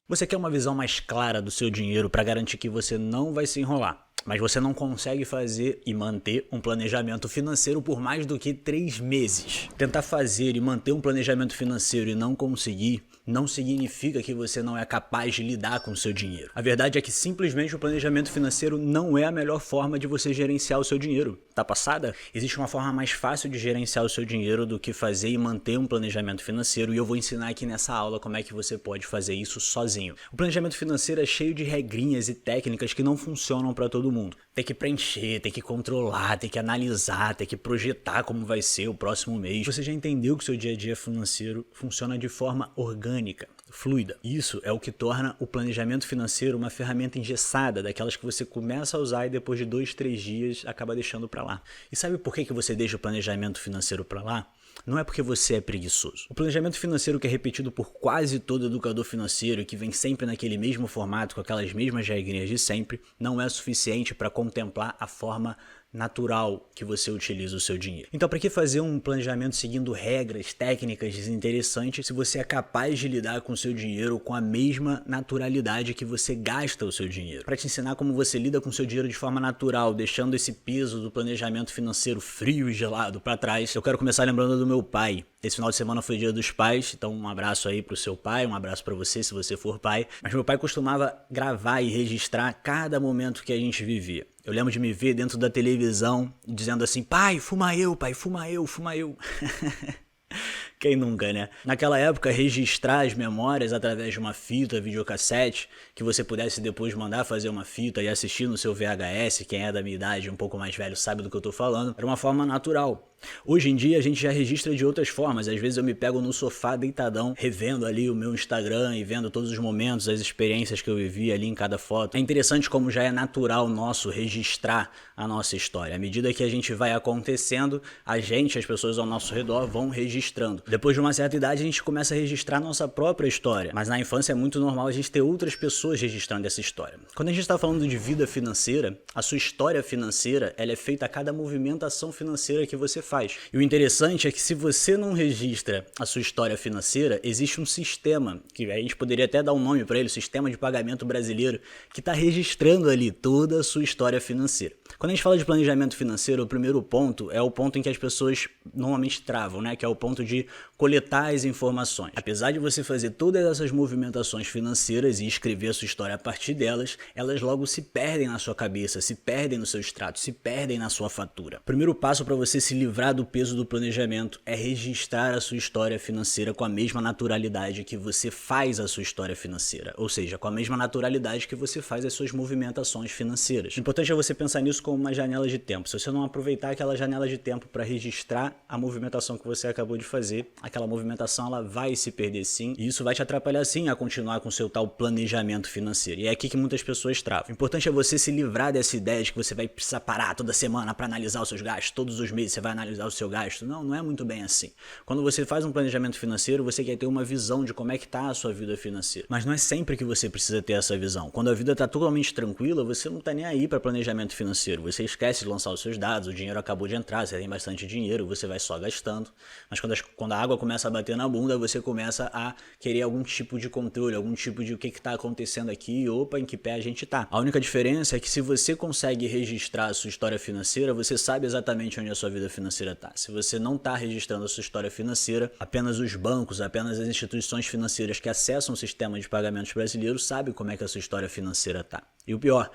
Você quer uma visão mais clara do seu dinheiro para garantir que você não vai se enrolar, mas você não consegue fazer e manter um planejamento financeiro por mais do que 3 meses. Tentar fazer e manter um planejamento financeiro e não conseguir não significa que você não é capaz de lidar com o seu dinheiro. A verdade é que simplesmente o planejamento financeiro não é a melhor forma de você gerenciar o seu dinheiro. Tá passada? Existe uma forma mais fácil de gerenciar o seu dinheiro do que fazer e manter um planejamento financeiro, e eu vou ensinar aqui nessa aula como é que você pode fazer isso sozinho. O planejamento financeiro é cheio de regrinhas e técnicas que não funcionam para todo mundo. Tem que preencher, tem que controlar, tem que analisar, tem que projetar como vai ser o próximo mês. Você já entendeu que o seu dia a dia financeiro funciona de forma orgânica, fluida. Isso é o que torna o planejamento financeiro uma ferramenta engessada, daquelas que você começa a usar e depois de 2, 3 dias acaba deixando para lá. E sabe por que você deixa o planejamento financeiro para lá? Não é porque você é preguiçoso. O planejamento financeiro, que é repetido por quase todo educador financeiro e que vem sempre naquele mesmo formato, com aquelas mesmas regrinhas de sempre, não é suficiente para contemplar a forma natural que você utiliza o seu dinheiro. Então, para que fazer um planejamento seguindo regras, técnicas desinteressantes, se você é capaz de lidar com o seu dinheiro com a mesma naturalidade que você gasta o seu dinheiro? Para te ensinar como você lida com o seu dinheiro de forma natural, deixando esse peso do planejamento financeiro frio e gelado para trás, eu quero começar lembrando do meu pai. Esse final de semana foi Dia dos Pais, então um abraço aí pro seu pai, um abraço para você se você for pai. Mas meu pai costumava gravar e registrar cada momento que a gente vivia. Eu lembro de me ver dentro da televisão dizendo assim: pai, fuma eu, fuma eu. Quem nunca, né? Naquela época, registrar as memórias através de uma fita, videocassete, que você pudesse depois mandar fazer uma fita e assistir no seu VHS, quem é da minha idade, um pouco mais velho, sabe do que eu tô falando, era uma forma natural. Hoje em dia a gente já registra de outras formas. Às vezes eu me pego no sofá deitadão, revendo ali o meu Instagram e vendo todos os momentos, as experiências que eu vivi ali em cada foto. É interessante como já é natural nosso registrar a nossa história. À medida que a gente vai acontecendo, as pessoas ao nosso redor vão registrando. Depois de uma certa idade a gente começa a registrar a nossa própria história. Mas na infância é muito normal a gente ter outras pessoas registrando essa história. Quando a gente está falando de vida financeira, a sua história financeira ela é feita a cada movimentação financeira que você faz. E o interessante é que se você não registra a sua história financeira, existe um sistema, que a gente poderia até dar um nome para ele, o Sistema de Pagamento Brasileiro, que está registrando ali toda a sua história financeira. Quando a gente fala de planejamento financeiro, o primeiro ponto é o ponto em que as pessoas normalmente travam, né? Que é o ponto de coletar as informações. Apesar de você fazer todas essas movimentações financeiras e escrever a sua história a partir delas, elas logo se perdem na sua cabeça, se perdem no seu extrato, se perdem na sua fatura. O primeiro passo para você se livrar do peso do planejamento é registrar a sua história financeira com a mesma naturalidade que você faz a sua história financeira, ou seja, com a mesma naturalidade que você faz as suas movimentações financeiras. O importante é você pensar nisso como uma janela de tempo. Se você não aproveitar aquela janela de tempo para registrar a movimentação que você acabou de fazer, aquela movimentação ela vai se perder sim, e isso vai te atrapalhar sim a continuar com o seu tal planejamento financeiro. E é aqui que muitas pessoas travam. O importante é você se livrar dessa ideia de que você vai precisar parar toda semana para analisar os seus gastos, todos os meses você vai analisar o seu gasto. Não é muito bem assim. Quando você faz um planejamento financeiro, você quer ter uma visão de como é que tá a sua vida financeira. Mas não é sempre que você precisa ter essa visão. Quando a vida tá totalmente tranquila, você não tá nem aí para planejamento financeiro. Você esquece de lançar os seus dados, o dinheiro acabou de entrar, você tem bastante dinheiro, você vai só gastando. Mas quando a água começa a bater na bunda, você começa a querer algum tipo de controle, algum tipo de o que tá acontecendo aqui, opa, em que pé a gente tá. A única diferença é que se você consegue registrar a sua história financeira, você sabe exatamente onde a sua vida financeira tá. Se você não tá registrando a sua história financeira, apenas os bancos, apenas as instituições financeiras que acessam o sistema de pagamentos brasileiro sabem como é que a sua história financeira tá. E o pior,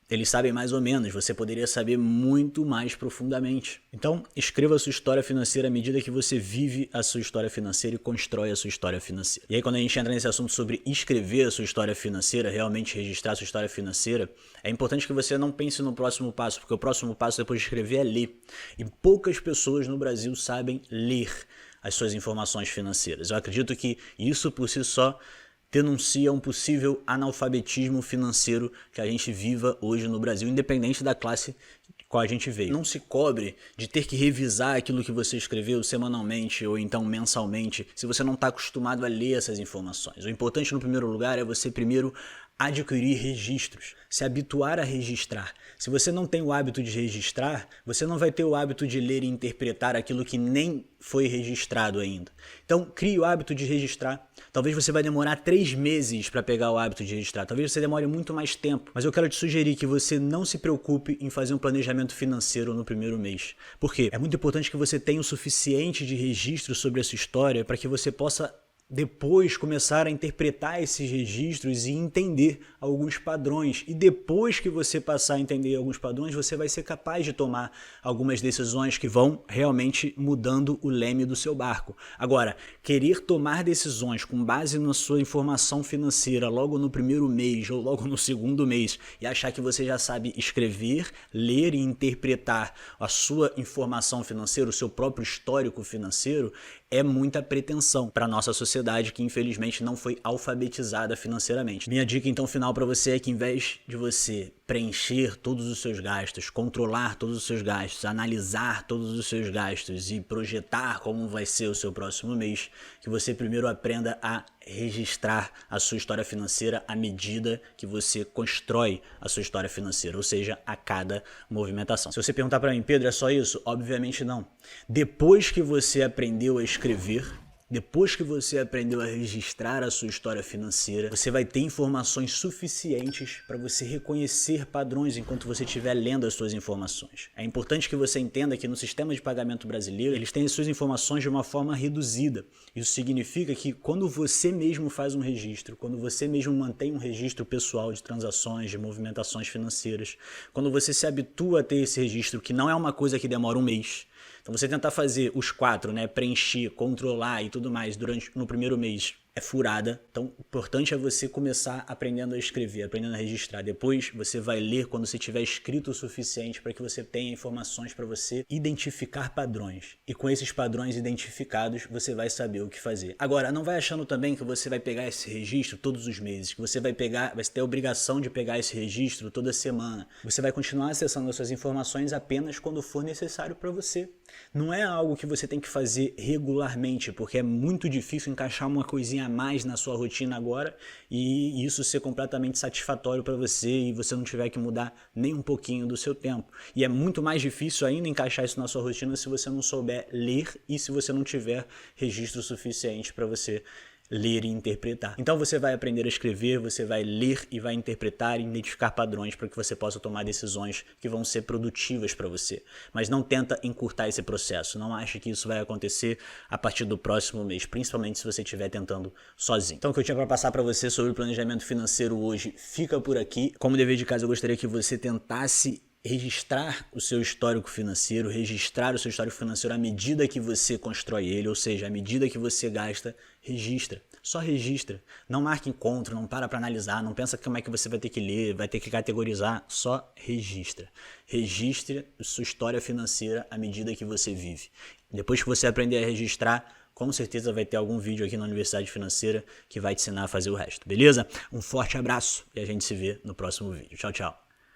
eles sabem mais ou menos, você poderia saber muito mais profundamente. Então, escreva a sua história financeira à medida que você vive a sua história financeira e constrói a sua história financeira. E aí, quando a gente entra nesse assunto sobre escrever a sua história financeira, realmente registrar a sua história financeira, é importante que você não pense no próximo passo, porque o próximo passo depois de escrever é ler. E poucas pessoas no Brasil sabem ler as suas informações financeiras. Eu acredito que isso por si só denuncia um possível analfabetismo financeiro que a gente viva hoje no Brasil, independente da classe qual a gente veio. Não se cobre de ter que revisar aquilo que você escreveu semanalmente ou então mensalmente, se você não está acostumado a ler essas informações. O importante no primeiro lugar é você primeiro adquirir registros, se habituar a registrar. Se você não tem o hábito de registrar, você não vai ter o hábito de ler e interpretar aquilo que nem foi registrado ainda. Então, crie o hábito de registrar. Talvez você vai demorar 3 meses para pegar o hábito de registrar. Talvez você demore muito mais tempo. Mas eu quero te sugerir que você não se preocupe em fazer um planejamento financeiro no primeiro mês. Por quê? É muito importante que você tenha o suficiente de registro sobre a sua história para que você possa depois começar a interpretar esses registros e entender alguns padrões. E depois que você passar a entender alguns padrões, você vai ser capaz de tomar algumas decisões que vão realmente mudando o leme do seu barco. Agora, querer tomar decisões com base na sua informação financeira logo no primeiro mês ou logo no segundo mês e achar que você já sabe escrever, ler e interpretar a sua informação financeira, o seu próprio histórico financeiro, é muita pretensão para a nossa sociedade que infelizmente não foi alfabetizada financeiramente. Minha dica então final para você é que, em vez de você preencher todos os seus gastos, controlar todos os seus gastos, analisar todos os seus gastos e projetar como vai ser o seu próximo mês, que você primeiro aprenda a registrar a sua história financeira à medida que você constrói a sua história financeira, ou seja, a cada movimentação. Se você perguntar para mim, Pedro, é só isso? Obviamente não. Depois que você aprendeu a escrever, depois que você aprendeu a registrar a sua história financeira, você vai ter informações suficientes para você reconhecer padrões enquanto você estiver lendo as suas informações. É importante que você entenda que no sistema de pagamento brasileiro, eles têm as suas informações de uma forma reduzida. Isso significa que quando você mesmo faz um registro, quando você mesmo mantém um registro pessoal de transações, de movimentações financeiras, quando você se habitua a ter esse registro, que não é uma coisa que demora um mês, então você tentar fazer os 4, né, preencher, controlar e tudo mais no primeiro mês é furada. Então o importante é você começar aprendendo a escrever, aprendendo a registrar. Depois você vai ler quando você tiver escrito o suficiente para que você tenha informações para você identificar padrões. E com esses padrões identificados você vai saber o que fazer. Agora, não vai achando também que você vai pegar esse registro todos os meses, que você vai ter a obrigação de pegar esse registro toda semana. Você vai continuar acessando as suas informações apenas quando for necessário para você. Não é algo que você tem que fazer regularmente, porque é muito difícil encaixar uma coisinha a mais na sua rotina agora e isso ser completamente satisfatório para você e você não tiver que mudar nem um pouquinho do seu tempo. E é muito mais difícil ainda encaixar isso na sua rotina se você não souber ler e se você não tiver registro suficiente para você ler e interpretar. Então você vai aprender a escrever, você vai ler e vai interpretar e identificar padrões para que você possa tomar decisões que vão ser produtivas para você. Mas não tenta encurtar esse processo, não ache que isso vai acontecer a partir do próximo mês, principalmente se você estiver tentando sozinho. Então o que eu tinha para passar para você sobre o planejamento financeiro hoje fica por aqui. Como dever de casa, eu gostaria que você tentasse registrar o seu histórico financeiro, registrar o seu histórico financeiro à medida que você constrói ele, ou seja, à medida que você gasta, registra. Só registra. Não marque encontro, não para analisar, não pensa como é que você vai ter que ler, vai ter que categorizar, só registra. Registre a sua história financeira à medida que você vive. Depois que você aprender a registrar, com certeza vai ter algum vídeo aqui na Universidade Financeira que vai te ensinar a fazer o resto, beleza? Um forte abraço e a gente se vê no próximo vídeo. Tchau, tchau.